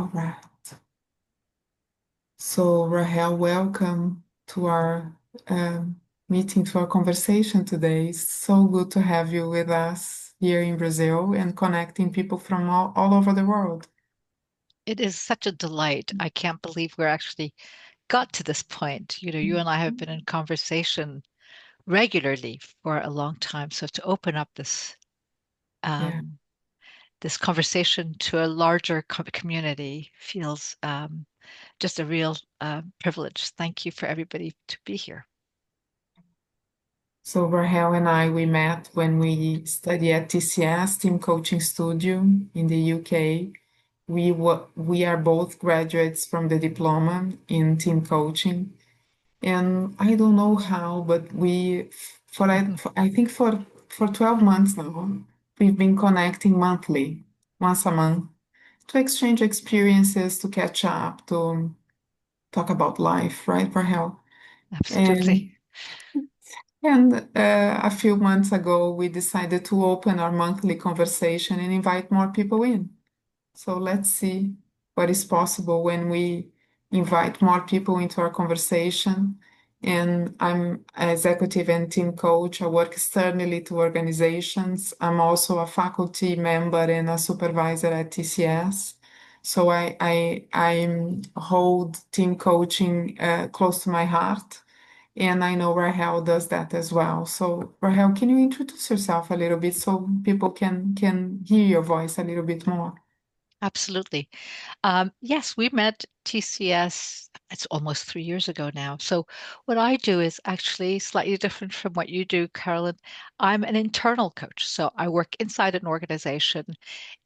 All right. So, Rahel, welcome to our meeting, to our conversation today. It's so good to have you with us here in Brazil and connecting people from all over the world. It is such a delight. I can't believe we're actually got to this point. You and I have been in conversation regularly for a long time. So to open up Yeah. um, this conversation to a larger community feels just a real privilege. Thank you for everybody to be here. So, Rahel and I, we met when we studied at TCS, Team Coaching Studio in the UK. We are both graduates from the diploma in team coaching. And I don't know how, but I think for 12 months now, we've been connecting monthly, once a month, to exchange experiences, to catch up, to talk about life, right, Rahel? Absolutely. And and a few months ago, we decided to open our monthly conversation and invite more people in. So let's see what is possible when we invite more people into our conversation. And I'm an executive and team coach. I work externally to organizations. I'm also a faculty member and a supervisor at TCS. So I hold team coaching close to my heart. And I know Rahel does that as well. So Rahel, can you introduce yourself a little bit so people can hear your voice a little bit more? Absolutely. Yes, we met TCS, it's almost 3 years ago now. So, what I do is actually slightly different from what you do, Carolyn. I'm an internal coach. So, I work inside an organization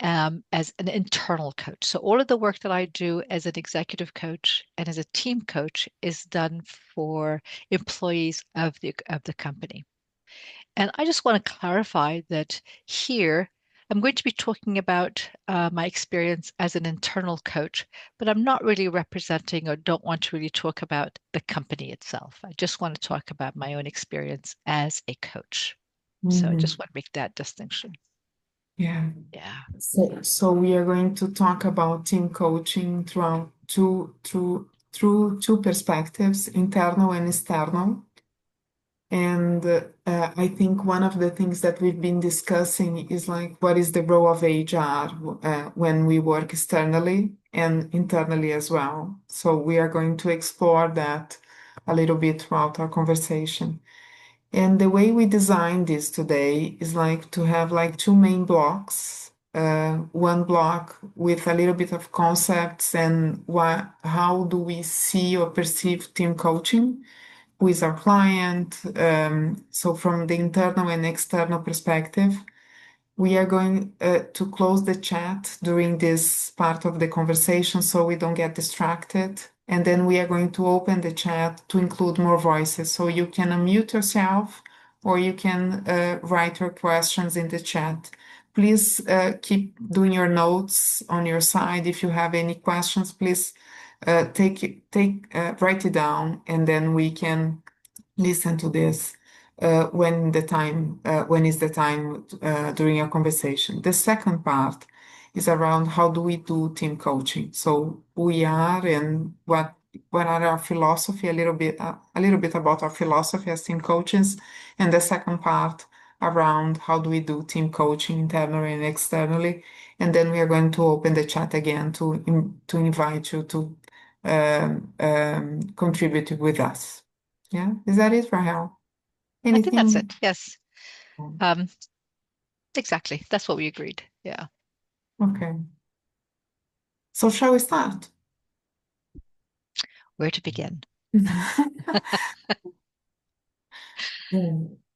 as an internal coach. So, all of the work that I do as an executive coach and as a team coach is done for employees of the company. And I just want to clarify that here, I'm going to be talking about my experience as an internal coach, but I'm not really representing or don't want to really talk about the company itself. I just want to talk about my own experience as a coach. So I just Mhm. want to make that distinction. Yeah. Yeah, So we are going to talk about team coaching through two perspectives, internal and external. And I think one of the things that we've been discussing is like, what is the role of HR when we work externally and internally as well? So we are going to explore that a little bit throughout our conversation. And the way we designed this today is like to have like two main blocks. One block with a little bit of concepts and how do we see or perceive team coaching, who is our client. So from the internal and external perspective, we are going to close the chat during this part of the conversation so we don't get distracted. And then we are going to open the chat to include more voices. So you can unmute yourself or you can write your questions in the chat. Please keep doing your notes on your side. If you have any questions, please write it down and then we can listen to this when is the time during a conversation. The second part is around how do we do team coaching. So who we are and what are our philosophy, a little bit about our philosophy as team coaches, and the second part around how do we do team coaching internally and externally. And then we are going to open the chat again to invite you to contribute with us. Yeah, is that it, Rahel? I think that's Anything? it. Yes, um, exactly. That's what we agreed. Yeah. Okay. So shall we start? Where to begin?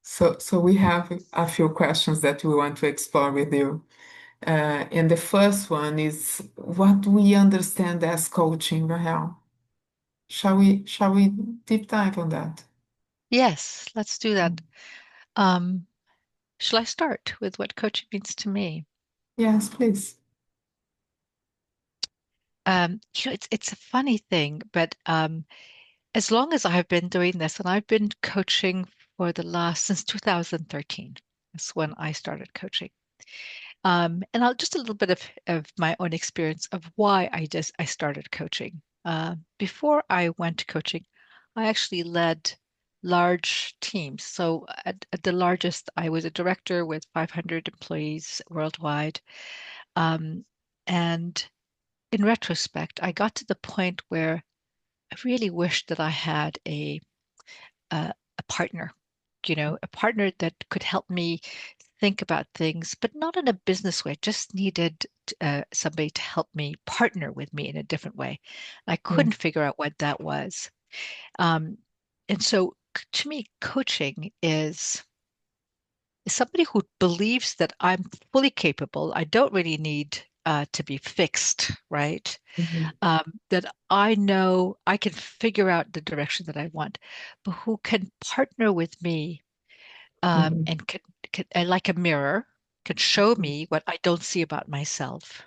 So we have a few questions that we want to explore with you. And the first one is what do we understand as coaching, Rahel? Shall we deep dive on that? Yes, let's do that. Um, shall I start with what coaching means to me? Yes, please. It's a funny thing, but as long as I've been doing this, and I've been coaching for the last since 2013, that's when I started coaching. And I'll just a little bit of my own experience of why I started coaching. Before I went to coaching, I actually led large teams. So at the largest, I was a director with 500 employees worldwide. Um, and in retrospect, I got to the point where I really wished that I had a partner, a partner that could help me think about things, but not in a business way. Just needed somebody to help me partner with me in a different way. I Yeah. couldn't figure out what that was. Um, and so to me, coaching is somebody who believes that I'm fully capable. I don't really need to be fixed, right? Mhm. That I know I can figure out the direction that I want, but who can partner with me Mhm. and like a mirror, can show me what I don't see about myself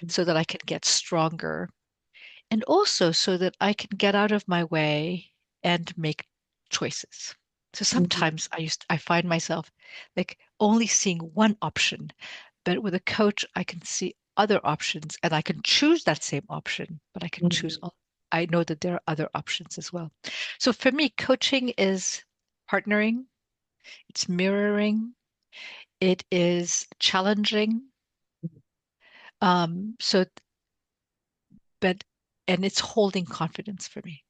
so that I can get stronger and also so that I can get out of my way and make choices. So Mhm. sometimes I find myself like only seeing one option, but with a coach I can see other options and I can choose that same option, but I can choose Mhm. all. I know that there are other options as well. So for me, coaching is partnering, it's mirroring, it is challenging. So, but and it's holding confidence for me,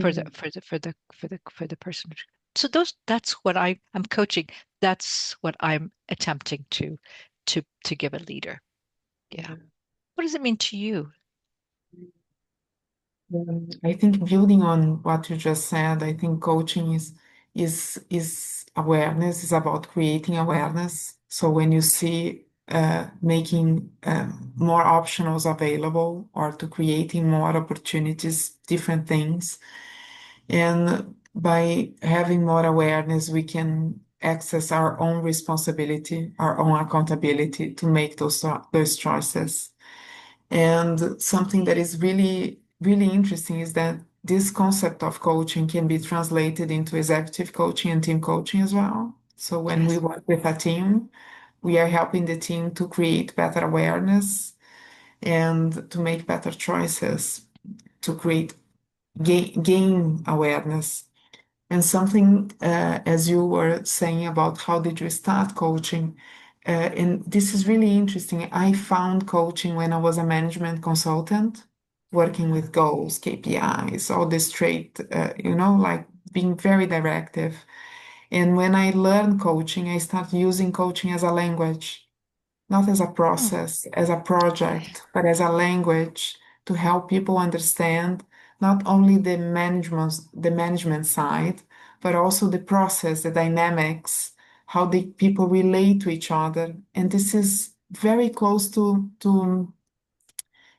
for the Mhm. for the for the for the for the person. So that's what I'm coaching. That's what I'm attempting to give a leader. Yeah. What does it mean to you? I think building on what you just said, I think coaching is awareness, is about creating awareness. So when you see making more optionals available or to creating more opportunities, different things, and by having more awareness, we can access our own responsibility, our own accountability to make those choices. And something that is really, really interesting is that this concept of coaching can be translated into executive coaching and team coaching as well. So when we Yes. work with a team, we are helping the team to create better awareness and to make better choices, to gain awareness. And something, as you were saying about how did you start coaching, and this is really interesting. I found coaching when I was a management consultant, working with goals, KPIs, all this straight, like being very directive. And when I learned coaching, I started using coaching as a language, not as a Hmm. process, as a project, but as a language to help people understand not only the management side, but also the process, the dynamics, how the people relate to each other. And this is very close to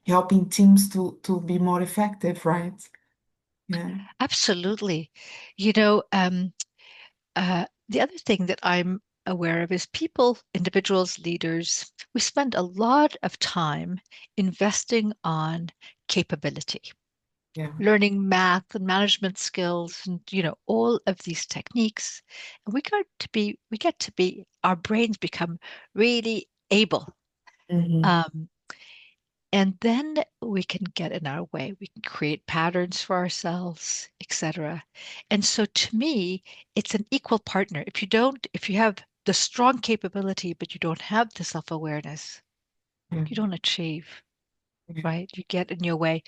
helping teams to be more effective, right? Yeah. Absolutely. The other thing that I'm aware of is people, individuals, leaders, we spend a lot of time investing on capability, Yeah. learning math and management skills and all of these techniques. And we get to be our brains become really able. Hmm. Um, and then we can get in our way. We can create patterns for ourselves, etc. And so to me, it's an equal partner. If you have the strong capability, but you don't have the self-awareness, Yeah. you don't achieve, right? You get in your way,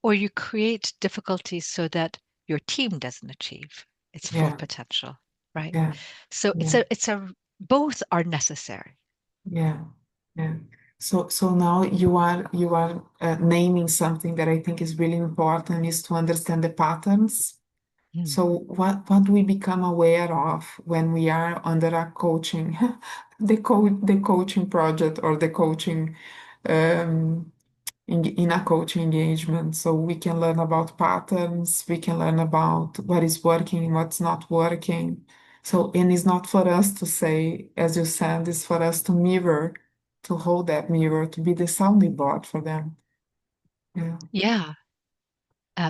or you create difficulties so that your team doesn't achieve its full Yeah. potential, right? Yeah. So Yeah. both are necessary. Yeah, yeah. So now you are naming something that I think is really important is to understand the patterns. Mm. So what we become aware of when we are under a coaching, the coaching project or the coaching um, in a coaching engagement. So we can learn about patterns, we can learn about what is working and what's not working. So, and it's not for us to say, as you said, it's for us to mirror, to hold that mirror, to be the sounding board for them. Yeah. Yeah.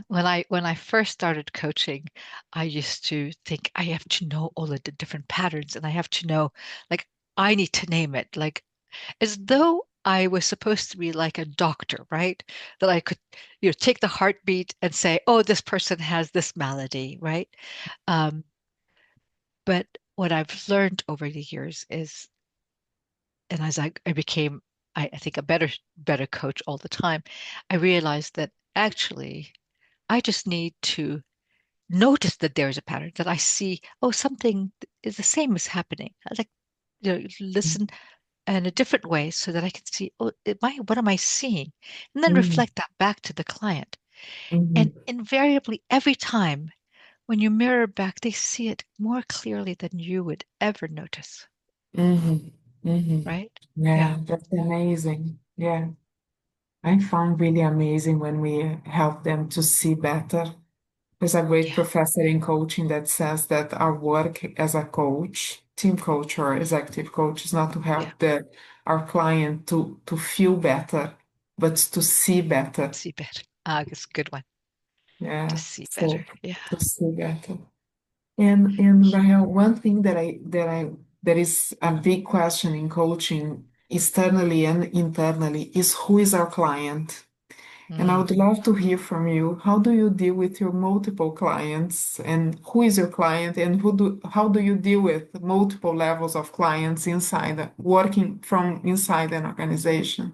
When I first started coaching, I used to think I have to know all of the different patterns, and I have to know, like, I need to name it. Like, as though I was supposed to be like a doctor, right? That I could, take the heartbeat and say, oh, this person has this malady, right? Um, but what I've learned over the years is, and as I became, I think a better coach all the time, I realized that actually I just need to notice that there is a pattern, that I see, oh, something is the same as happening. I like, listen in a different way so that I can see, oh, what am I seeing? And then Mhm, reflect that back to the client. And mhm, invariably, every time when you mirror back, they see it more clearly than you would ever notice, mhm, mhm. right? Yeah, Yeah. that's amazing. Yeah, I found really amazing when we help them to see better. There's a great Yeah. professor in coaching that says that our work as a coach, team coach or executive coach, is not to Yeah. help our client to feel better, but to see better. See better. Ah, it's a good one. To Yeah, see better. so Yeah. to see better. And Rahel, one thing that is a big question in coaching, externally and internally, is who is our client? And I Mm. would love to hear from you. How do you deal with your multiple clients, and who is your client, and how do you deal with multiple levels of clients inside, working from inside an organization?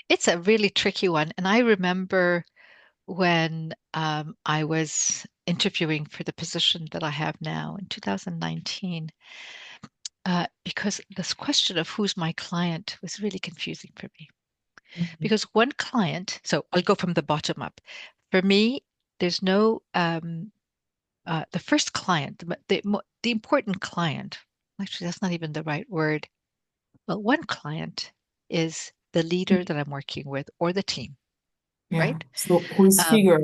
It's a really tricky one. And I remember when I was interviewing for the position that I have now in 2019, because this question of who's my client was really confusing for me. Mhm, Because one client, so I'll go from the bottom up. For me, there's no the first client, the important client. Actually, that's not even the right word. Well, one client is the leader that I'm working with or the team, yeah. right? So who is Um, figure?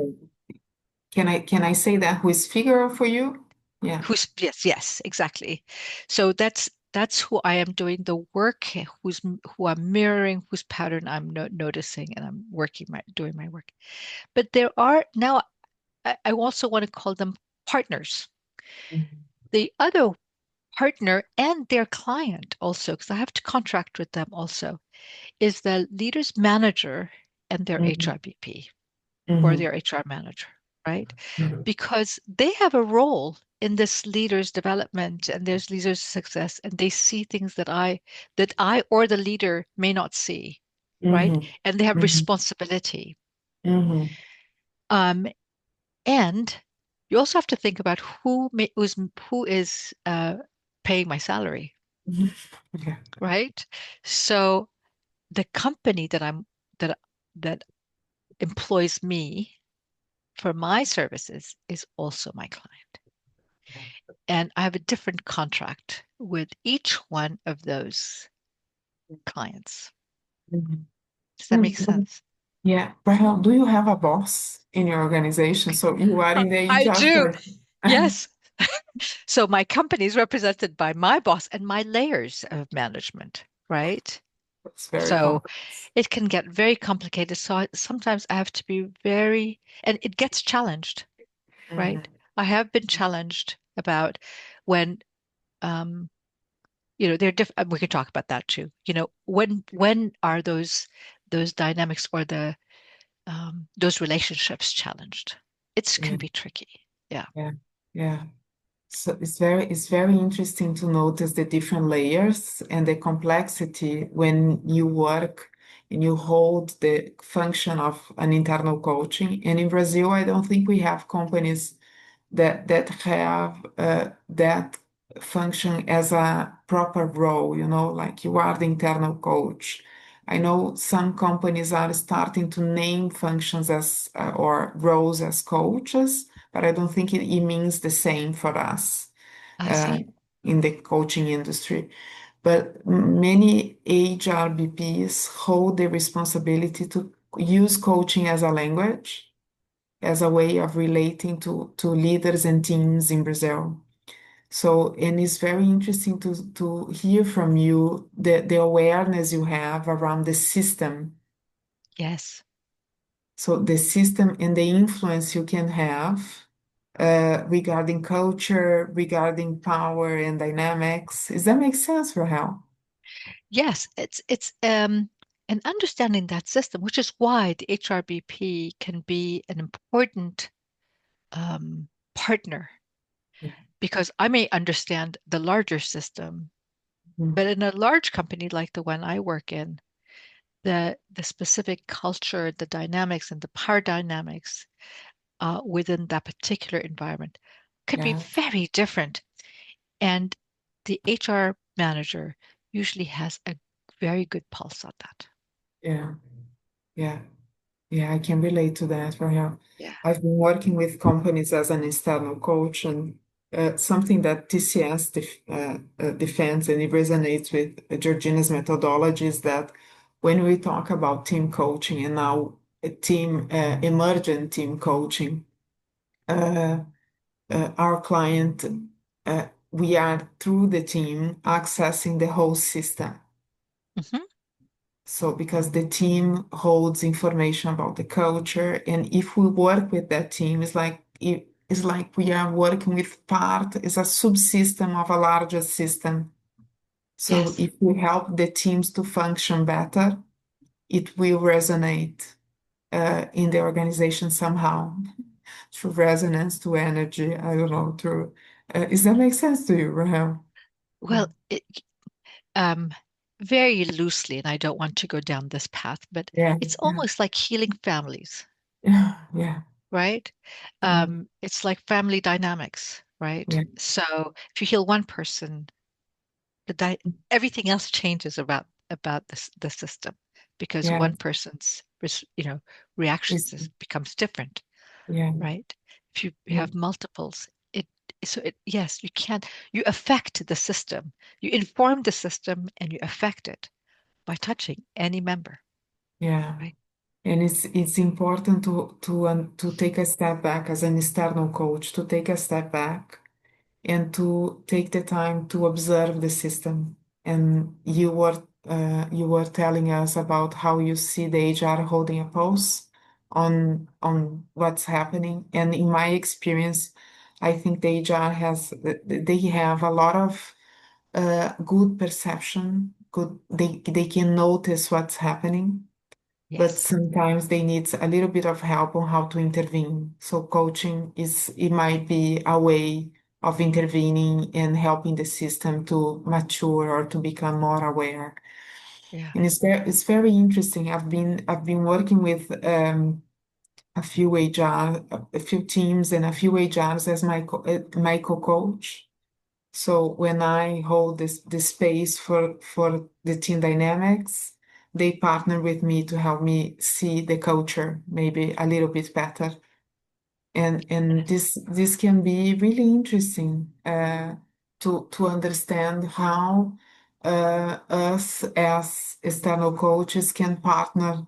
Can I say that who is figure for you? Yeah. who's yes, yes, exactly. So that's who I am doing the work, who I'm mirroring, whose pattern I'm noticing, and I'm doing my work. But there are now I also want to call them partners. Mhm, The other partner and their client also, because I have to contract with them also, is the leader's manager and their mhm, HRBP or mhm, their HR manager, right? mhm, Because they have a role in this leader's development and there's leader's success, and they see things that I or the leader may not see, right? mhm, And they have mhm, responsibility. mhm. Um, and you also have to think about who is paying my salary, Yeah. right? So the company that that employs me for my services is also my client. And I have a different contract with each one of those clients. Mhm. Does that make And sense? yeah, Rahel, do you have a boss in your organization? So you are in the I HR do. function. Yes. So my company is represented by my boss and my layers of management, right? It's very So complex. it can get very complicated. So sometimes I have to be and it gets challenged, right? Mhm, I have been challenged about when um, they're different. We can talk about that too. When are those dynamics or the those relationships challenged? It yeah, can be tricky. Yeah. yeah, yeah. So it's very interesting to notice the different layers and the complexity when you work and you hold the function of an internal coaching. And in Brazil, I don't think we have companies that have that function as a proper role, like you are the internal coach. I know some companies are starting to name functions as or roles as coaches, but I don't think it means the same for us I uh, see. in the coaching industry. But many HRBPs hold the responsibility to use coaching as a language, as a way of relating to leaders and teams in Brazil. So, and it's very interesting to hear from you the awareness you have around the system. Yes. So, the system and the influence you can have regarding culture, regarding power and dynamics. Does that make sense, Rahel? Yes, and understanding that system, which is why the HRBP can be an important partner, Yeah. because I may understand the larger system, Mm. but in a large company like the one I work in, the specific culture, the dynamics, and the power dynamics within that particular environment could be Yeah. very different. And the HR manager usually has a very good pulse on that. Yeah. Yeah. Yeah, I can relate to that, Rahel. Yeah. I've been working with companies as an external coach, and something that TCS defends and it resonates with Georgina's methodology is that when we talk about team coaching and now emergent team coaching, uh, our client, we are through the team accessing the whole system. Hmm. So, because the team holds information about the culture, and if we work with that team, it's like we are working with it's a subsystem of a larger system. So, Yes. if we help the teams to function better, it will resonate in the organization somehow through resonance, to energy. I don't know. Through does that make sense to you, Rahel? Well, um, very loosely, and I don't want to go down this path, but Yeah, it's yeah, almost like healing families, yeah, yeah, right? yeah, It's like family dynamics, right? yeah, So if you heal one person, the di everything else changes about the system because yeah. one person's reactions It's, becomes different, yeah. right? If you Yeah. have multiples, yes, you affect the system. You inform the system and you affect it by touching any member, Yeah, right? and it's important to take a step back as an external coach, to take a step back and to take the time to observe the system. And you were telling us about how you see the HR holding a pulse on what's happening. And in my experience, I think the HR they have a lot of good perception. Good, they can notice what's happening, but Yes, sometimes they need a little bit of help on how to intervene. So coaching it might be a way of intervening and helping the system to mature or to become more aware. yeah. And it's very interesting. I've been working with a few HR, a few teams and a few HRs as my co-coach. So when I hold this space for the team dynamics, they partner with me to help me see the culture maybe a little bit better. And this can be really interesting to understand how us as external coaches can partner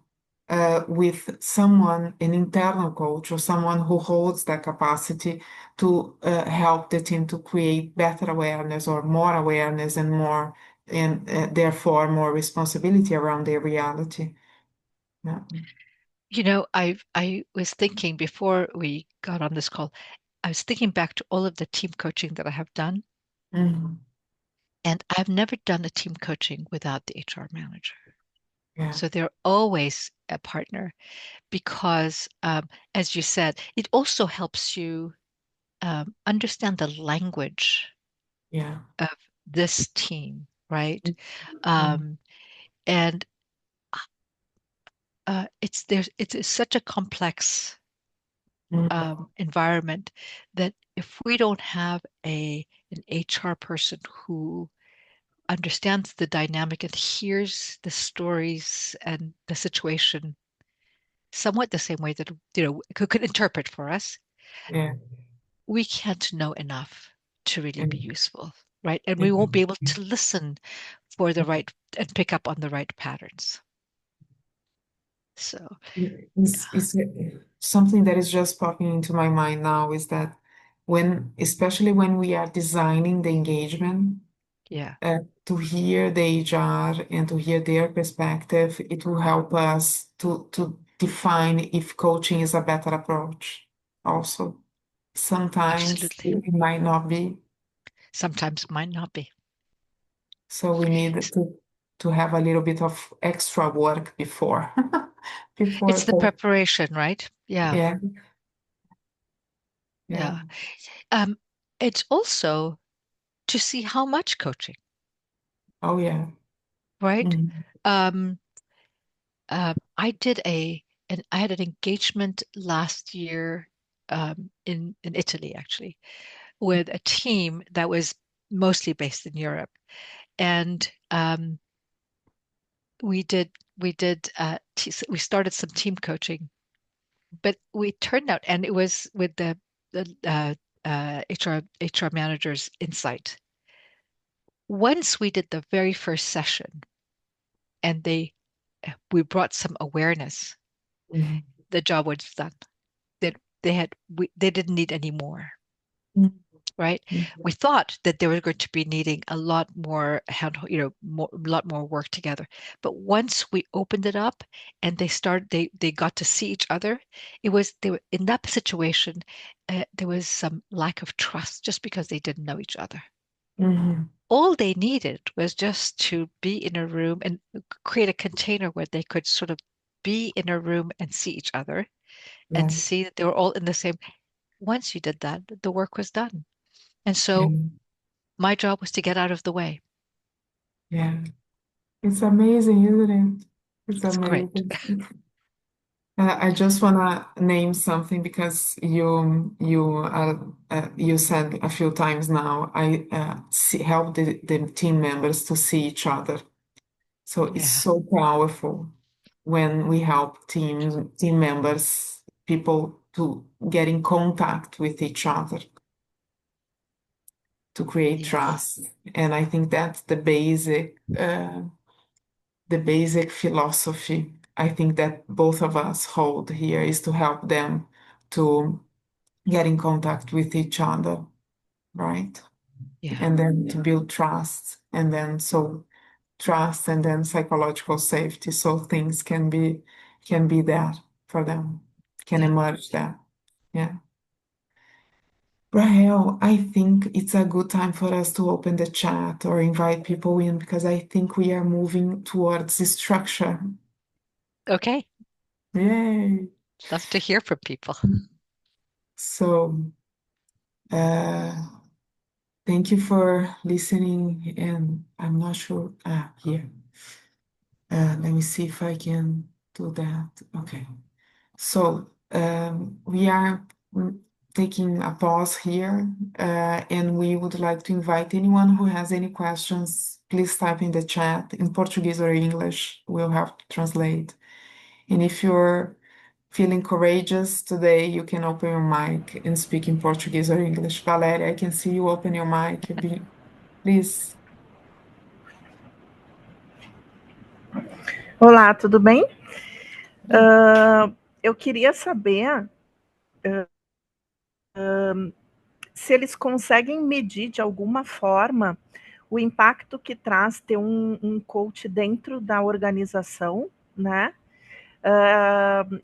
with someone, an internal coach or someone who holds that capacity to help the team to create better awareness or more awareness and more, and therefore more responsibility around their reality. Yeah. I was thinking before we got on this call, I was thinking back to all of the team coaching that I have done, Mhm. and I've never done a team coaching without the HR manager. Yeah. So they're always a partner because, as you said, it also helps you understand the language Yeah. of this team, right? Mhm. Um, and it's such a complex Mhm. environment that if we don't have an HR person who understands the dynamic and hears the stories and the situation somewhat the same way that could interpret for us, Yeah. we can't know enough to really be And useful, right? And we won't be able yeah. to listen for the right and pick up on the right patterns. So, It's something that is just popping into my mind now is that especially when we are designing the engagement, yeah, to hear the HR and to hear their perspective, it will help us to define if coaching is a better approach. Also, sometimes absolutely. it might not be, Sometimes might not be. so we need to. to have a little bit of extra work before It's before. the preparation, right? Yeah, Yeah, yeah. yeah. Um, it's also to see how much coaching, Oh yeah. right? Mm, Um, I did I had an engagement last year in Italy actually with a team that was mostly based in Europe, and we started some team coaching, but we turned out and it was with the HR manager's insight. Once we did the very first session and we brought some awareness, mm, the job was done. They didn't need any more, mm, right? mm, We thought that they were going to be needing a lot more a lot more work together. But once we opened it up and they got to see each other, they were in that situation. There was some lack of trust just because they didn't know each other. mhm. All they needed was just to be in a room and create a container where they could sort of be in a room and see each other and Yeah, see that they were all in the same. Once you did that, the work was done. And yeah, so my job was to get out of the way. yeah. It's amazing, isn't it? It's It's great. amazing. I just wanna name something because you said a few times now. I help the team members to see each other. So it's Yeah, so powerful when we help team members, people to get in contact with each other to create yes, trust. And I think that's the basic philosophy I think that both of us hold here is to help them to get in contact with each other, right? yeah, And then to build trust, and then so trust and then psychological safety, so things can be there for them, can yeah. emerge there. Yeah. Rahel, I think it's a good time for us to open the chat or invite people in because I think we are moving towards the structure. Okay. Yay. Love to hear from people. So, uh, thank you for listening. And I'm not sure. Here. Let me see if I can do that. Okay. So, we are taking a pause here, and we would like to invite anyone who has any questions, please type in the chat in Portuguese or English. We'll have to translate. And if you're feeling courageous today, you can open your mic and speak in Portuguese or English. Valéria, I can see you open your mic. Please. Olá, tudo bem? Eu queria saber se eles conseguem medir de alguma forma o impacto que traz ter um coach dentro da organização, né?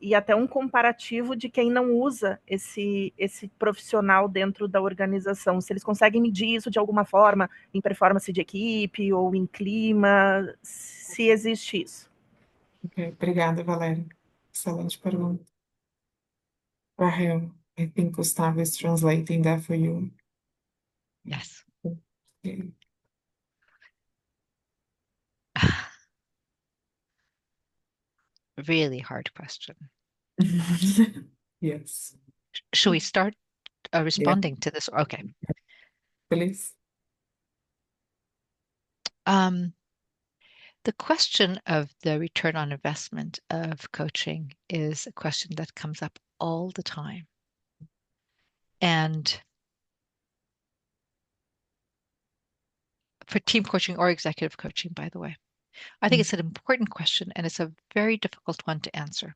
E até um comparativo de quem não usa esse profissional dentro da organização. Se eles conseguem medir isso de alguma forma, em performance de equipe ou em clima, se existe isso. Ok, obrigada, Valéria. Excelente pergunta. Rahel, I think Gustavo is translating that for you. Yes. Okay. Really hard question. Yes. Should we start Yeah, responding to this? Okay. please. Um, the question of the return on investment of coaching is a question that comes up all the time. And for team coaching or executive coaching, by the way, I think it's an important question and it's a very difficult one to answer.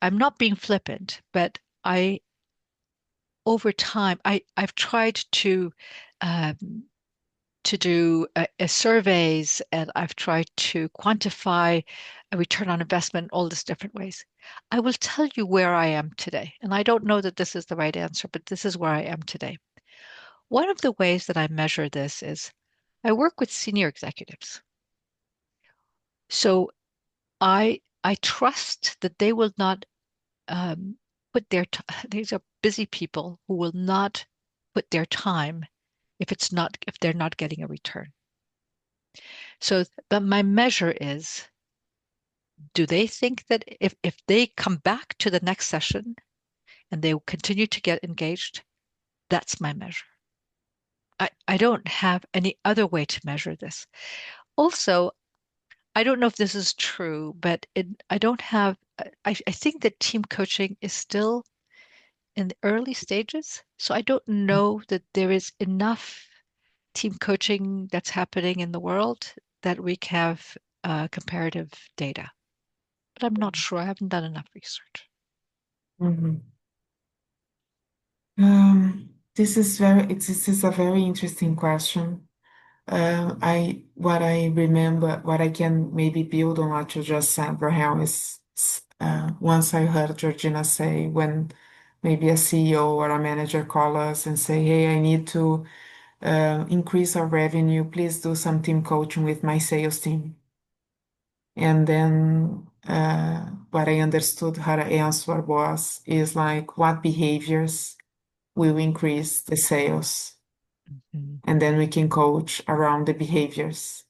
I'm not being flippant, but over time, I've tried um, to do surveys and I've tried to quantify a return on investment in all these different ways. I will tell you where I am today. And I don't know that this is the right answer, but this is where I am today. One of the ways that I measure this is I work with senior executives. So I trust that they will not put their these are busy people who will not put their time if they're not getting a return. So, but my measure is, do they think that if they come back to the next session and they will continue to get engaged, that's my measure. I don't have any other way to measure this. Also, I don't know if this is true, but I don't have, I think that team coaching is still in the early stages. So I don't know that there is enough team coaching that's happening in the world that we can have comparative data. But I'm not sure. I haven't done enough research. Mhm. This is a very interesting question. What I remember, what I can maybe build on what you just said, Rahel, is once I heard Georgina say when maybe a CEO or a manager call us and say, "Hey, I need to increase our revenue. Please do some team coaching with my sales team." And then what I understood her answer was is like, what behaviors will increase the sales? Mhm. And then we can coach around the behaviors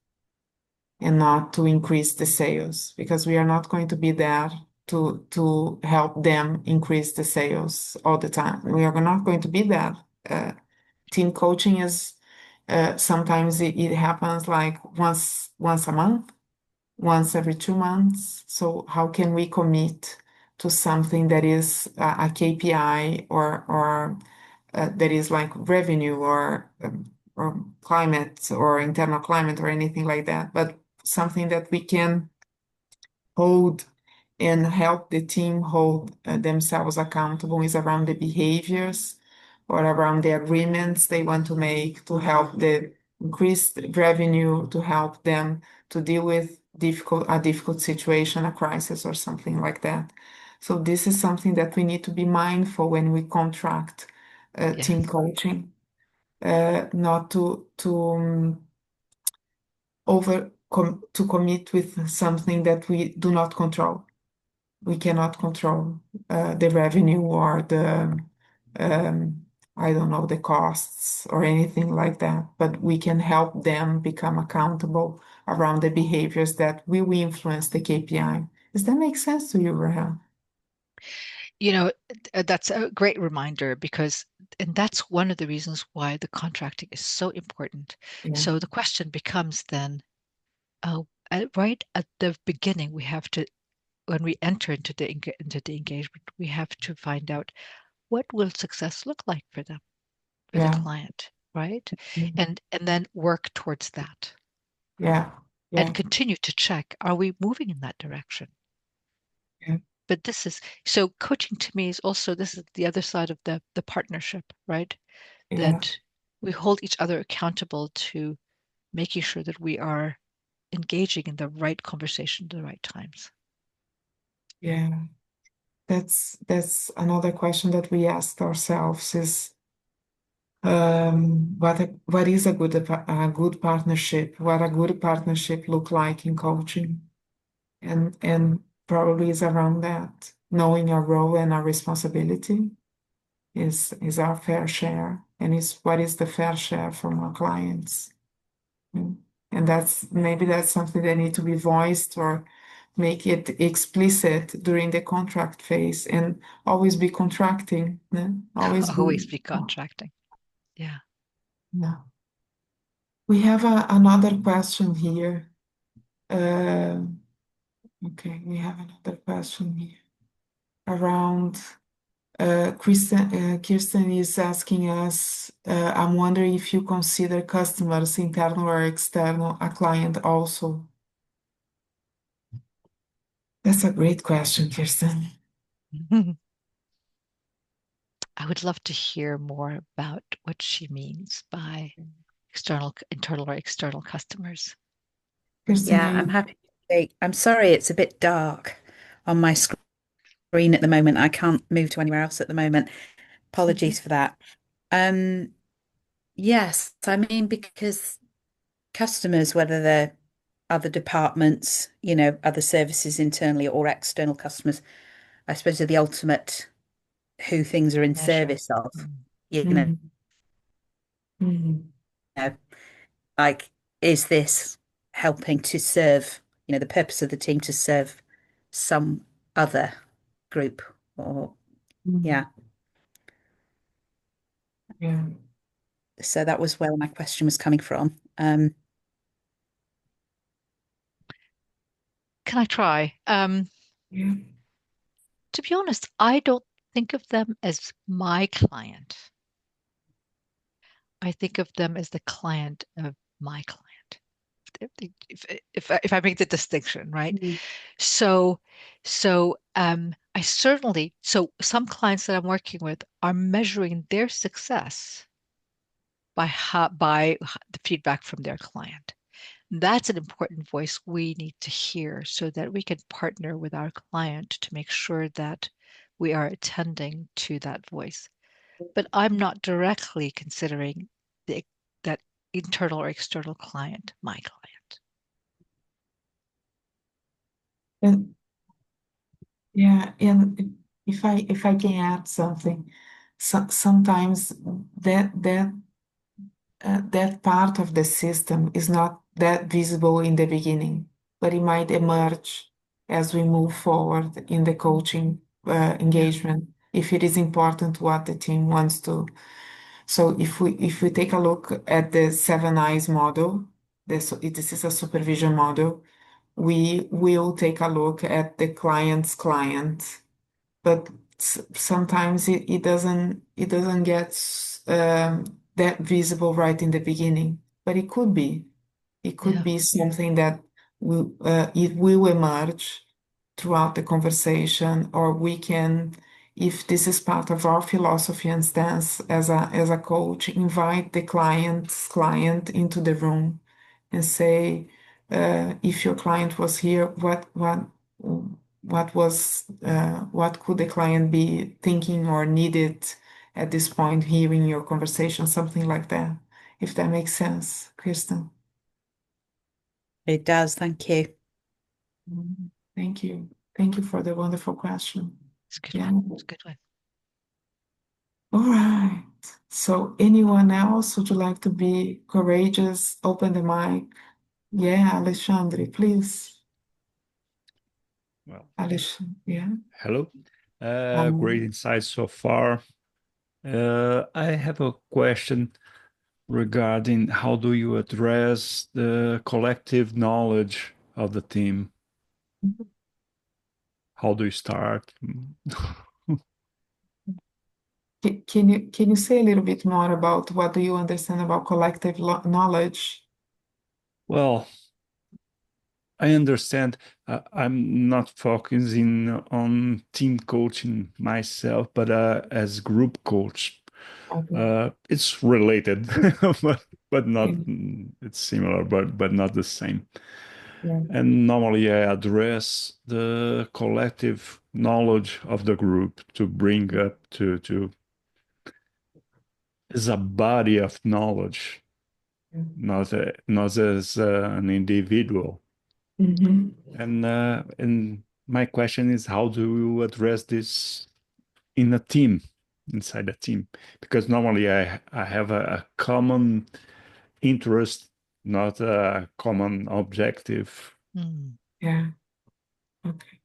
and not to increase the sales because we are not going to be there to help them increase the sales all the time. We are not going to be there. Team coaching is sometimes it happens like once a month, once every 2 months. So how can we commit to something that is a KPI or that is like revenue or climate or internal climate or anything like that, but something that we can hold and help the team hold themselves accountable is around the behaviors or around the agreements they want to make to help the increased revenue, to help them to deal with a difficult situation, a crisis or something like that. So this is something that we need to be mindful when we contract team Yes. coaching, not to to commit with something that we do not control. We cannot control the revenue or the um, I don't know, the costs or anything like that, but we can help them become accountable around the behaviors that will influence the KPI. Does that make sense to you, Rahel? You know, that's a great reminder because, and that's one of the reasons why the contracting is so important. Yeah, So the question becomes then, uh, right at the beginning, we have to, when we enter into into the engagement, we have to find out what will success look like for them, for the yeah, client, right? mm, And then work towards that yeah, and yeah, continue to check, are we moving in that direction? yeah, But this is so coaching to me is also this is the other side of the partnership, right? yeah, That we hold each other accountable to making sure that we are engaging in the right conversation at the right times. yeah. That's another question that we asked ourselves is what is a good partnership? What a good partnership look like in coaching? And probably is around that. Knowing our role and our responsibility is our fair share, and is what is the fair share from our clients. Mm. And that's maybe that's something that need to be voiced or make it explicit during the contract phase and always be contracting, né? Always Always be. be contracting. Yeah. Yeah. We have another question here. Uh, okay, we have another question here around Kirsten is asking us, I'm wondering if you consider customers, internal or external, a client also. That's a great question, Kirsten. I would love to hear more about what she means by external, internal or external customers. Kirsten, Yeah, are I'm you? happy to speak. I'm sorry it's a bit dark on my screen at the moment. I can't move to anywhere else at the moment. Okay. Apologies for that. Yes, I mean, because customers, whether they're other departments, other services internally or external customers, I suppose are the ultimate who things are in Measure. service of. You Mhm. Mhm. know, like, is this helping to serve, the purpose of the team to serve some other group or, yeah. Yeah. So that was where my question was coming from. Can I try? Yeah. To be honest, I don't think of them as my client. I think of them as the client of my client. If I make the distinction, right? Mhm. So I certainly, so some clients that I'm working with are measuring their success by the feedback from their client. That's an important voice we need to hear so that we can partner with our client to make sure that we are attending to that voice. But I'm not directly considering that internal or external client my client. And yeah, and if I can add something, sometimes that part of the system is not that visible in the beginning, but it might emerge as we move forward in the coaching Yeah. engagement, if it is important what the team wants to. So if we take a look at the seven eyes model, this is a supervision model, we will take a look at the client's client, but sometimes it doesn't get that visible right in the beginning, but it could be. It could Yeah. be something that it will emerge throughout the conversation, or we can, if this is part of our philosophy and stance as a coach, invite the client's client into the room and say, if your client was here, what could the client be thinking or needed at this point here in your conversation, something like that, if that makes sense, Kristen. It does. Thank you. Thank you. Thank you for the wonderful question. It's a good Yeah. one. It's a good one. All right. So anyone else, would you like to be courageous? Open the mic. Yeah, Alexandre, please. Well, Yeah. hello. Um, Great insights so far. I have a question regarding how do you address the collective knowledge of the team? How do you start? Can you say a little bit more about what do you understand about collective knowledge? Well, I understand. I'm not focusing on team coaching myself, but as group coach, Okay. it's related, but not. Yeah. It's similar, but not the same. Yeah. And normally I address the collective knowledge of the group to bring up to as a body of knowledge, not as an individual. Mhm. And my question is, how do you address this in a team, inside a team? Because normally I have a common interest, not a common objective. Yeah. Okay.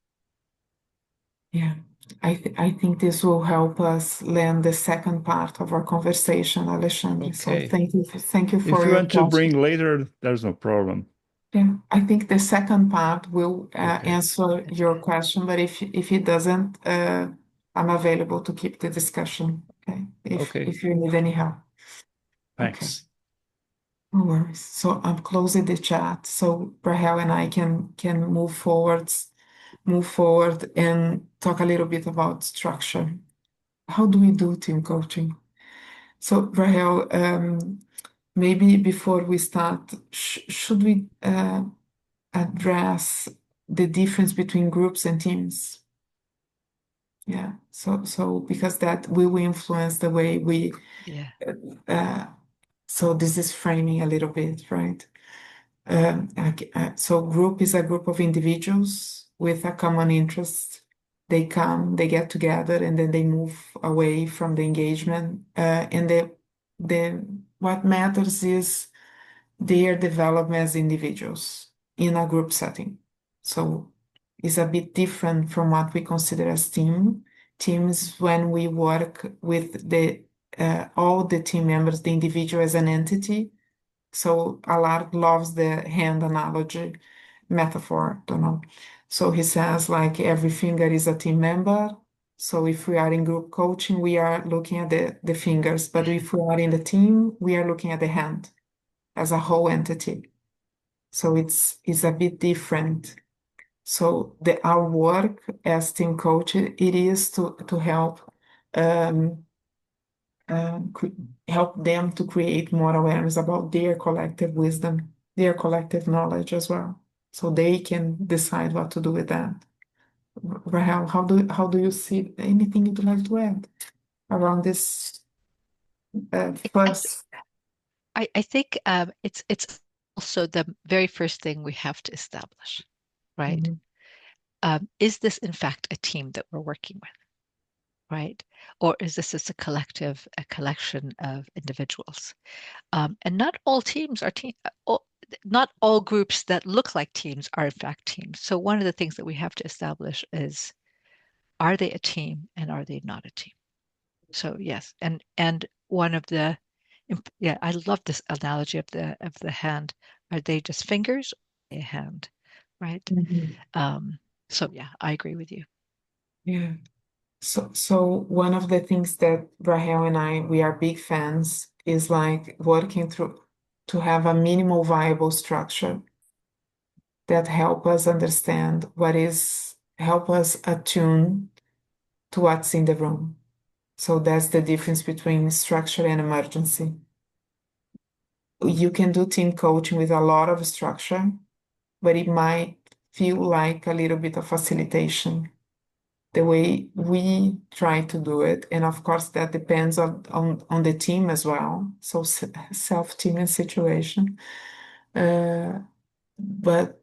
Yeah. I think this will help us land the second part of our conversation, Alexandre. So Okay. thank you If for you your want to question. bring later, there's no problem. Yeah, I think the second part will Okay. answer That's your good. question, but if it doesn't, I'm available to keep the discussion. Okay, Okay. if you need any help. Okay, Thanks. no worries. So I'm closing the chat so Rahel and I can move forward and talk a little bit about structure. How do we do team coaching? So Rahel, maybe before we start, should we address the difference between groups and teams? Yeah. So because that will influence the way we. Yeah. So this is framing a little bit, right? So group is a group of individuals with a common interest. They come, they get together, and then they move away from the engagement. And what matters is their development as individuals in a group setting. So it's a bit different from what we consider as team. Teams when we work with all the team members, the individual as an entity. So Allard loves the hand analogy metaphor, don't know. So he says like every finger is a team member. So if we are in group coaching, we are looking at the fingers, but if we are in the team, we are looking at the hand as a whole entity. So it's a bit different. So our work as team coach, it is to help help them to create more awareness about their collective wisdom, their collective knowledge as well, so they can decide what to do with that. Rahel, how do you see, anything you'd like to add around this first? I think it's also the very first thing we have to establish, right? Is this in fact a team that we're working with, right? Or is this just a collection of individuals? And not all teams are not all groups that look like teams are in fact teams. So one of the things that we have to establish is, are they a team and are they not a team? So yes, and one of the yeah, I love this analogy of the hand. Are they just fingers or a hand, right? So yeah, I agree with you. Yeah. So one of the things that Rahel and we are big fans is like working through to have a minimal viable structure that help us understand help us attune to what's in the room. So that's the difference between structure and emergency. You can do team coaching with a lot of structure, but it might feel like a little bit of facilitation, the way we try to do it. And of course, that depends on the team as well. So self-teaming situation. But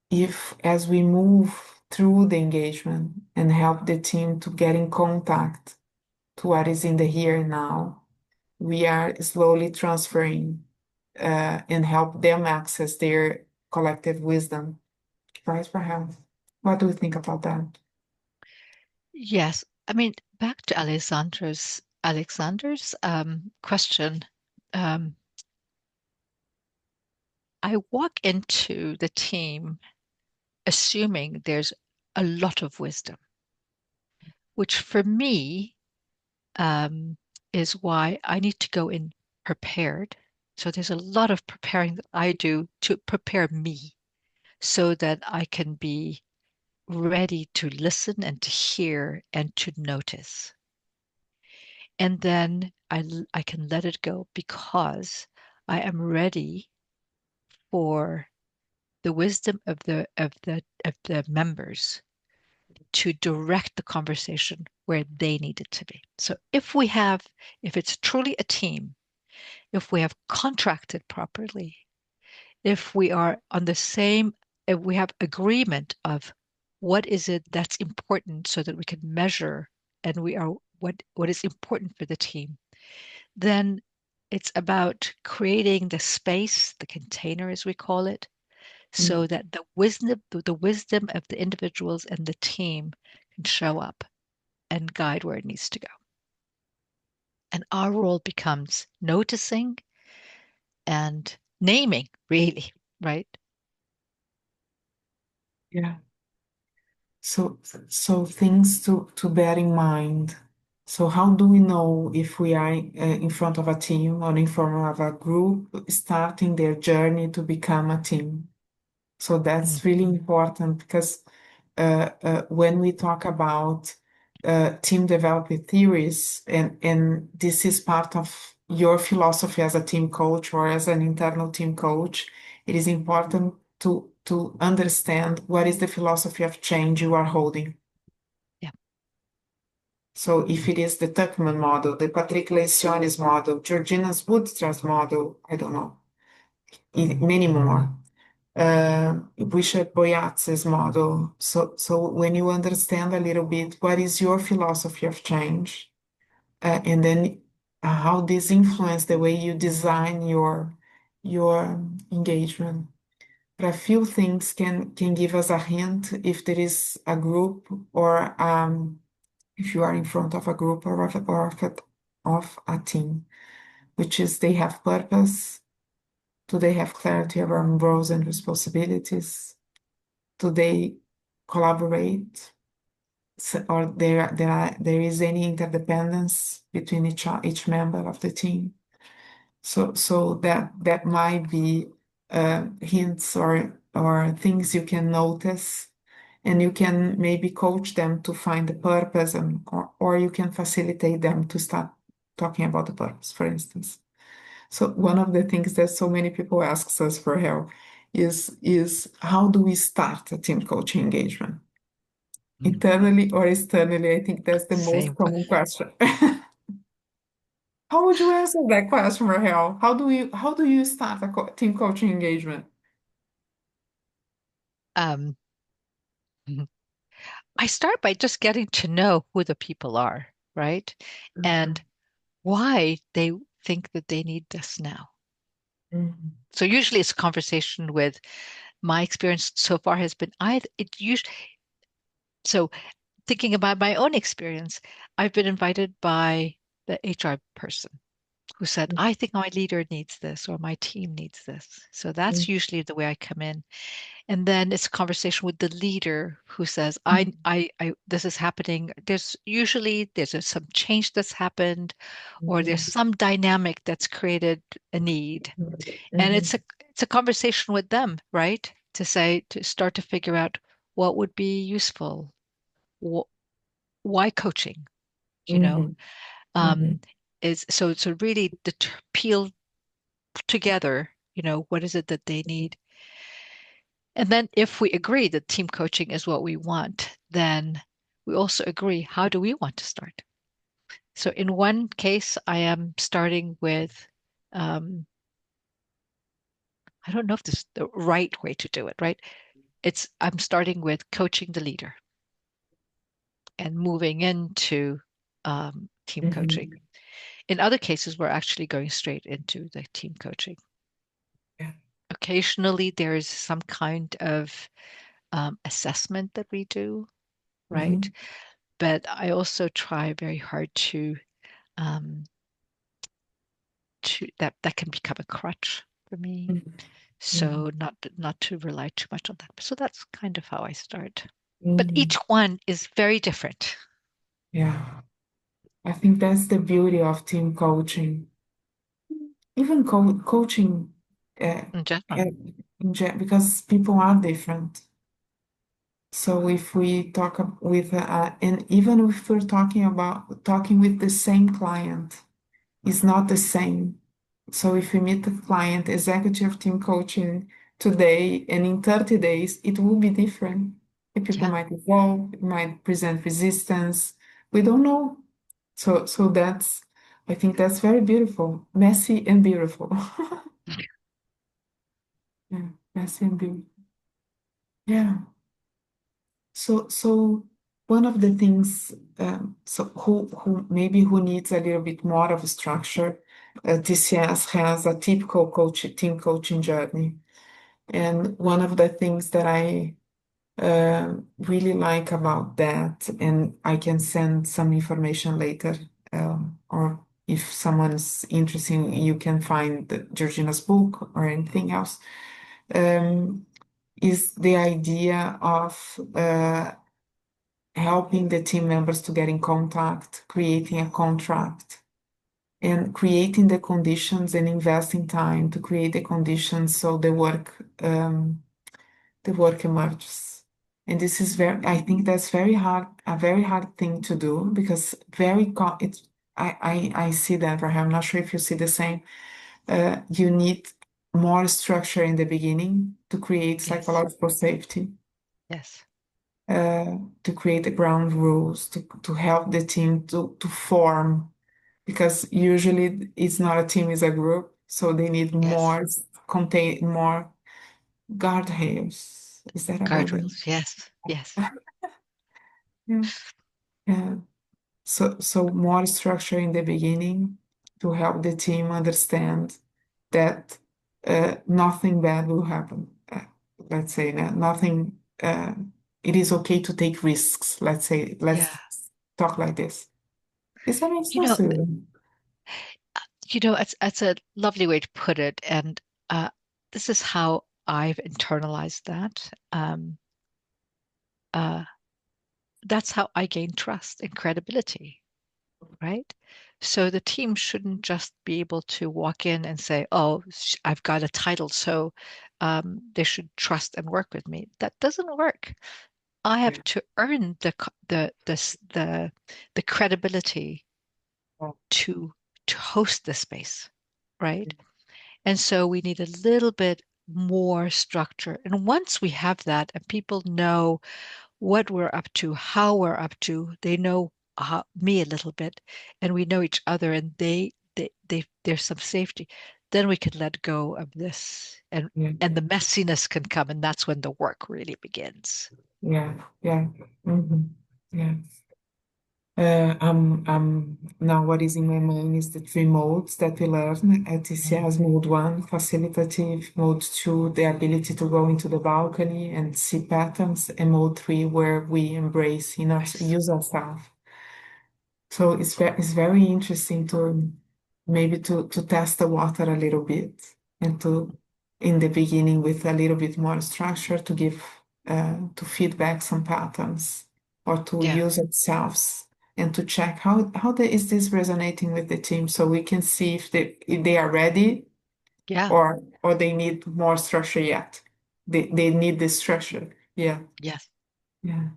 if as we move through the engagement and help the team to get in contact to what is in the here and now, we are slowly transferring and help them access their collective wisdom. Right, Rahel? What do you think about that? Yes, I mean, back to Alexander's question. I walk into the team assuming there's a lot of wisdom, which for me is why I need to go in prepared. So there's a lot of preparing that I do to prepare me so that I can be ready to listen and to hear and to notice. And then I can let it go because I am ready for the wisdom of the members to direct the conversation where they need it to be. So if it's truly a team, if we have contracted properly, if we are if we have agreement of what is it that's important so that we can measure and we are what is important for the team, then it's about creating the space, the container as we call it, so that the wisdom of the individuals and the team can show up and guide where it needs to go. And our role becomes noticing and naming, really, right? Yeah. So things to bear in mind. So how do we know if we are in front of a team or in front of a group starting their journey to become a team? So that's really important because when we talk about team development theories, and this is part of your philosophy as a team coach or as an internal team coach, it is important to understand what is the philosophy of change you are holding. Yeah. So if it is the Tuckman model, the Patrick Lencioni's model, Georgina's Bootstrap model, I don't know. many more. Richard Boyatz's model. So when you understand a little bit what is your philosophy of change, and then how this influence the way you design your engagement. But a few things can give us a hint if there is a group or if you are in front of a group or of a team, which is they have purpose. Do they have clarity around roles and responsibilities? Do they collaborate? Or there is any interdependence between each member of the team? So that might be hints or things you can notice, and you can maybe coach them to find the purpose, or you can facilitate them to start talking about the purpose, for instance. So one of the things that so many people ask us for help is how do we start a team coaching engagement? Internally or externally? I think that's the most Same common question. How would you answer that question, Rahel? How do you start a team coaching engagement? Um, I start by just getting to know who the people are, right? And why they think that they need this now. Mhm. So usually it's a conversation with my experience so far has been so thinking about my own experience, I've been invited by the HR person who said, I think my leader needs this or my team needs this. So that's usually the way I come in. And then it's a conversation with the leader who says, this is happening. There's some change that's happened, or there's some dynamic that's created a need. And it's a conversation with them, right? To start to figure out what would be useful. Why coaching, you know? Mhm. Um, Mhm. is so really peel together, what is it that they need? And then if we agree that team coaching is what we want, then we also agree, how do we want to start? So in one case, I am starting with, I don't know if this is the right way to do it, right? I'm starting with coaching the leader and moving into team coaching. Mhm. In other cases, we're actually going straight into the team coaching. Yeah. Occasionally, there is some kind of assessment that we do, right? Mhm. But I also try very hard um, that can become a crutch for me. Mhm. So not to rely too much on that. So that's kind of how I start. But Mhm. each one is very different. Yeah. I think that's the beauty of team coaching. Even coaching, uh, In general. uh, because people are different. So if we and even if we're talking with the same client, it's not the same. So if we meet the client, executive team coaching today, and in 30 days, it will be different. The people Yeah. might evolve, it might present resistance. We don't know. So I think that's very beautiful, messy and beautiful. Yeah, messy and beautiful. Yeah. So one of the things, so who needs a little bit more of a structure, TCS has a typical team coaching journey. And one of the things that I really like about that, and I can send some information later, or if someone's interested, you can find Georgina's book or anything else, is the idea of helping the team members to get in contact, creating a contract, and creating the conditions and investing time to create the conditions so the work emerges. And this is I think that's very hard, a very hard thing to do because I see that, Rahel. I'm not sure if you see the same. You need more structure in the beginning to create Yes. psychological safety, Yes. to create the ground rules, to help the team to form, because usually it's not a team, it's a group. So they need Yes. more contain more guardrails. Is that a word? Guardrails. Yes. Yes. Yeah. Yeah. So more structure in the beginning to help the team understand that nothing bad will happen. Let's say that nothing. It is okay to take risks. Let's say. Let's Yeah. talk like this. Does that make You know, sense to you? it's a lovely way to put it, and this is how I've internalized that. Uh, that's how I gain trust and credibility, right? So the team shouldn't just be able to walk in and say, "Oh, I've got a title, so they should trust and work with me." That doesn't work. I Yeah. have to earn the credibility to host the space, right? And so we need a little bit more structure. And once we have that and people know what we're up to, how we're up to, they know me a little bit, and we know each other, and there's some safety, then we can let go of this, Yeah. and the messiness can come, and that's when the work really begins. Yeah. Yeah. Yeah. Now what is in my mind is the three modes that we learn at TCS: mode one, facilitative; mode two, the ability to go into the balcony and see patterns; and mode three, where we embrace use ourselves. So it's very interesting to maybe to test the water a little bit and to in the beginning with a little bit more structure to give to feedback some patterns or to Yeah, use itself and to check is this resonating with the team so we can see if they are ready yeah, or they need more structure yet. They need this structure. Yeah. yes. Yeah.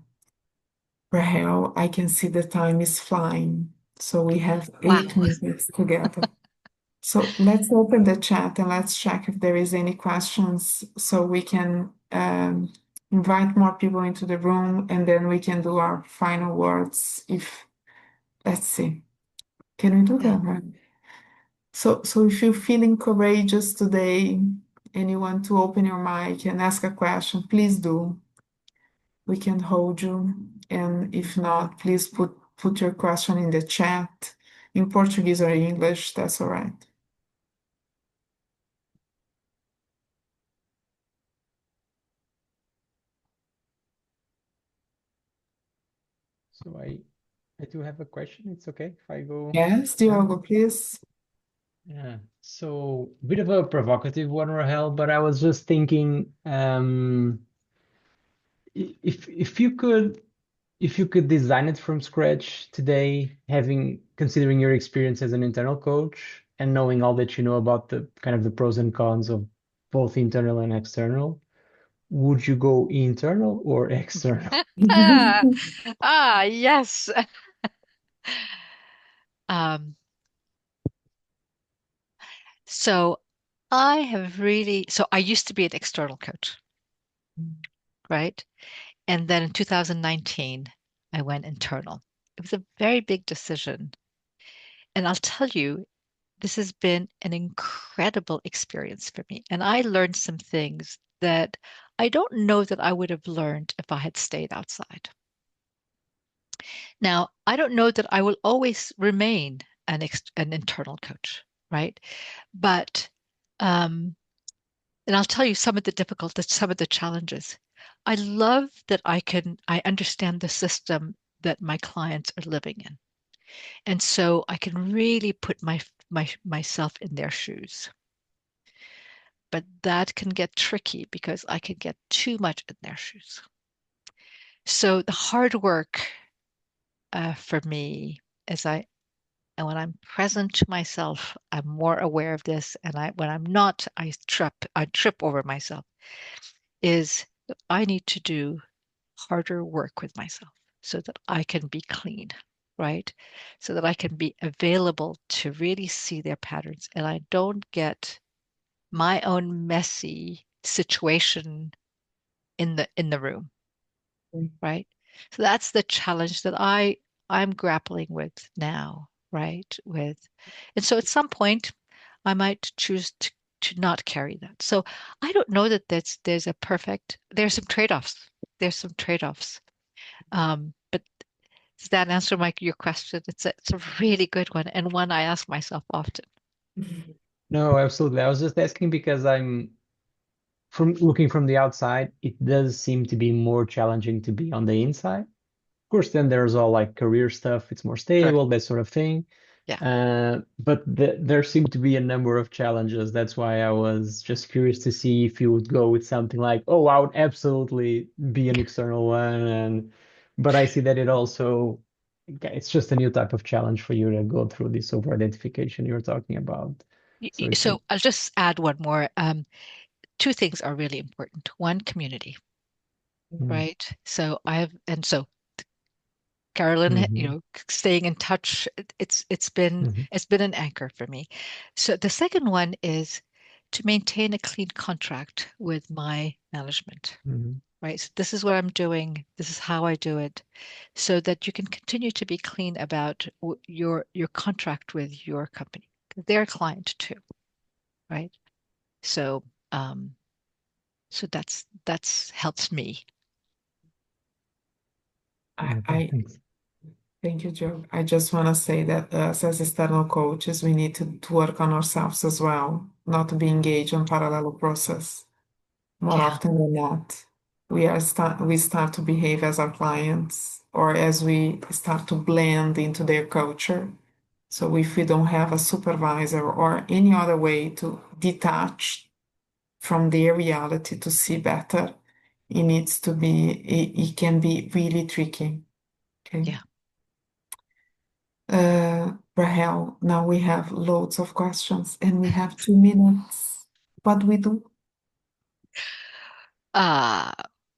Rahel, I can see the time is flying. So we have Wow. 8 minutes together. So let's open the chat and let's check if there is any questions so we can invite more people into the room and then we can do our final words let's see. Can we do Yeah. that, right? So if you're feeling courageous today and you want to open your mic and ask a question, please do. We can hold you. And if not, please put your question in the chat in Portuguese or English. That's all right. So I do have a question. It's okay if I go? Yes, Diogo, please. Yeah. So a bit of a provocative one, Rahel, but I was just thinking, if you could design it from scratch today, considering your experience as an internal coach and knowing all that you know about the kind of the pros and cons of both internal and external, would you go internal or external? Ah, yes. Um, so so I used to be an external coach, right? And then in 2019, I went internal. It was a very big decision. And I'll tell you, this has been an incredible experience for me. And I learned some things that I don't know that I would have learned if I had stayed outside. Now, I don't know that I will always remain an internal coach, right? But, um, and I'll tell you some of the challenges. I love that I understand the system that my clients are living in. And so I can really put myself in their shoes. But that can get tricky because I can get too much in their shoes. So the hard work for me is and when I'm present to myself, I'm more aware of this. And when I'm not, I trip over myself. Is that I need to do harder work with myself so that I can be clean, right? So that I can be available to really see their patterns and I don't get my own messy situation in the room, right? So that's the challenge that I'm grappling with now, right? And so at some point I might choose to not carry that. So I don't know that there's some trade-offs. There's some trade-offs. But does that answer your question? It's a really good one, and one I ask myself often. No, absolutely. I was just asking because from looking from the outside, it does seem to be more challenging to be on the inside. Of course, then there's all like career stuff, it's more stable, that sort of thing. Yeah. But there seem to be a number of challenges. That's why I was just curious to see if you would go with something like, oh, I would absolutely be an external one. But I see that it's just a new type of challenge for you to go through this over-identification you're talking about. So I'll just add one more. Two things are really important. One, community, right? So Caroline, staying in touch, it's been an anchor for me. So the second one is to maintain a clean contract with my management, right? So this is what I'm doing. This is how I do it, so that you can continue to be clean about your contract with your company. They're a client too, right? So so that's helps me. Thanks. Thank you, Joe. I just want to say that us as external coaches, we need to work on ourselves as well, not to be engaged in parallel process. More often than not, we start to behave as our clients, or as we start to blend into their culture. So if we don't have a supervisor or any other way to detach from their reality to see better, it can be really tricky. Okay. Rahel, now we have loads of questions and we have 2 minutes. What do we do?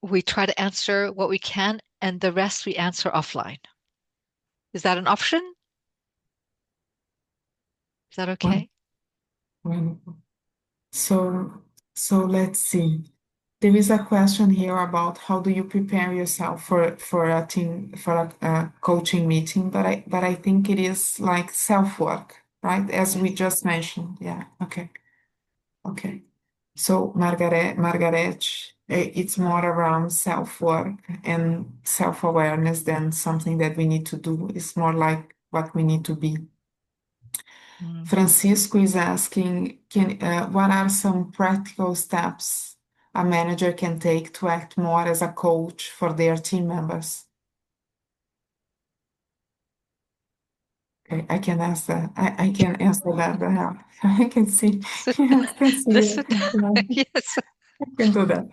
We try to answer what we can, and the rest we answer offline. Is that an option? Is that okay? Wonderful. So let's see. There is a question here about how do you prepare yourself for a team for a coaching meeting, but I think it is like self-work, right? As we just mentioned. Yeah. Okay. So Margaret, it's more around self-work and self-awareness than something that we need to do. It's more like what we need to be. Francisco is asking, what are some practical steps a manager can take to act more as a coach for their team members? Okay, I can answer that. I can answer that. I can see. I can see. Listen. Yes. I can do that.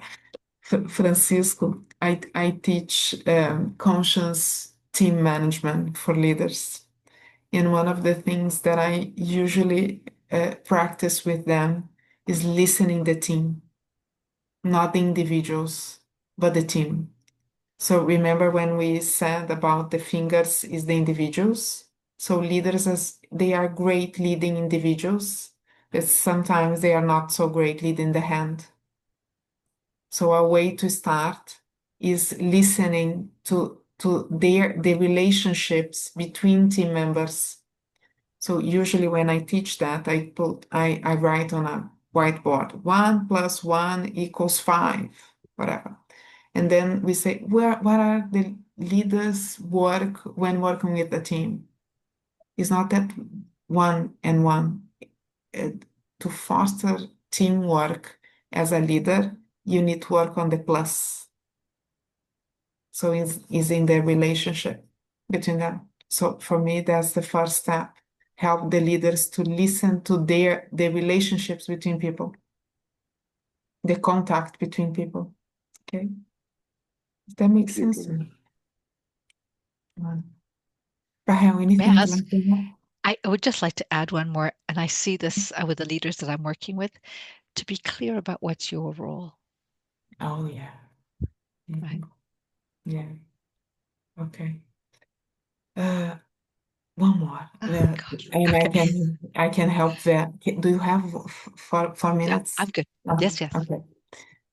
Francisco, I teach conscious team management for leaders. And one of the things that I usually practice with them is listening the team, not the individuals, but the team. So remember when we said about the fingers is the individuals? So leaders, they are great leading individuals, but sometimes they are not so great leading the hand. So a way to start is listening to the relationships between team members. So usually when I teach that, I write on a whiteboard, 1 + 1 = 5, whatever. And then we say, what are the leaders' work when working with the team? It's not that 1 and 1. To foster teamwork as a leader, you need to work on the plus. So it's in the relationship between them. So for me, that's the first step. Help the leaders to listen to the relationships between people, the contact between people. Okay? Does that make sense? Rahel, anything you'd like to add? I would just like to add one more, and I see this with the leaders that I'm working with, to be clear about what's your role. Oh, yeah. Right. Yeah. Okay. One more. And I can help there. Do you have 4 minutes? Yeah, I'm good. Yes. Okay.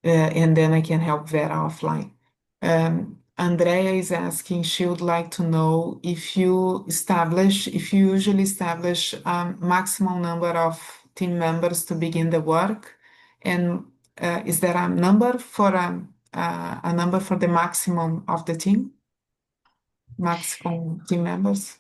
And then I can help Vera offline. Andrea is asking, she would like to know if you usually establish a maximum number of team members to begin the work? And is there a number for the maximum of the team? Maximum team members?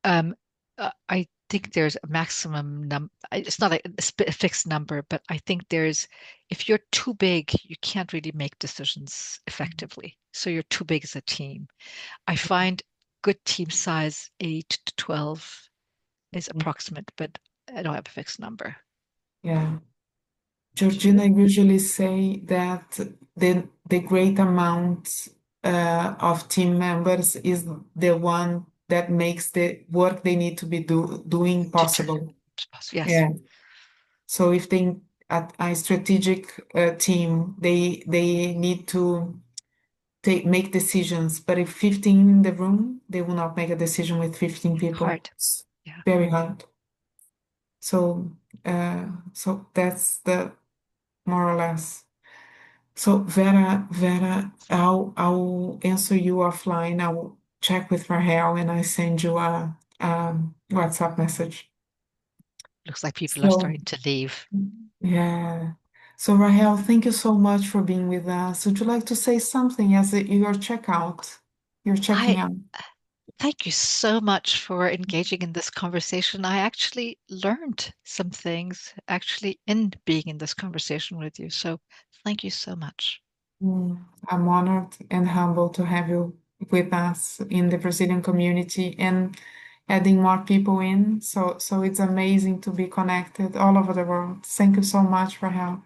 I think there's a maximum number. It's not a fixed number, but I think if you're too big, you can't really make decisions effectively. So you're too big as a team. I find good team size 8 to 12 is approximate, but I don't have a fixed number. Yeah. Georgina usually say that the great amount of team members is the one that makes the work they need to be doing possible. Yes. Yeah. So if they a strategic team, they need to make decisions. But if 15 in the room, they will not make a decision with 15 people. Hard. It's Yeah. very hard. So that's the more or less. So Vera, I'll answer you offline. I will check with Rahel and I send you a WhatsApp message. Looks like people are starting to leave. Yeah. So Rahel, thank you so much for being with us. Would you like to say something as your checkout? You're checking out. Thank you so much for engaging in this conversation. I actually learned some things actually in being in this conversation with you. So thank you so much. I'm honored and humbled to have you with us in the Brazilian community and adding more people in. So it's amazing to be connected all over the world. Thank you so much, Rahel.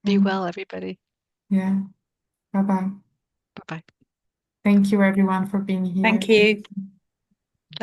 Be well, everybody. Yeah. Bye-bye. Bye-bye. Thank you, everyone, for being here. Thank you.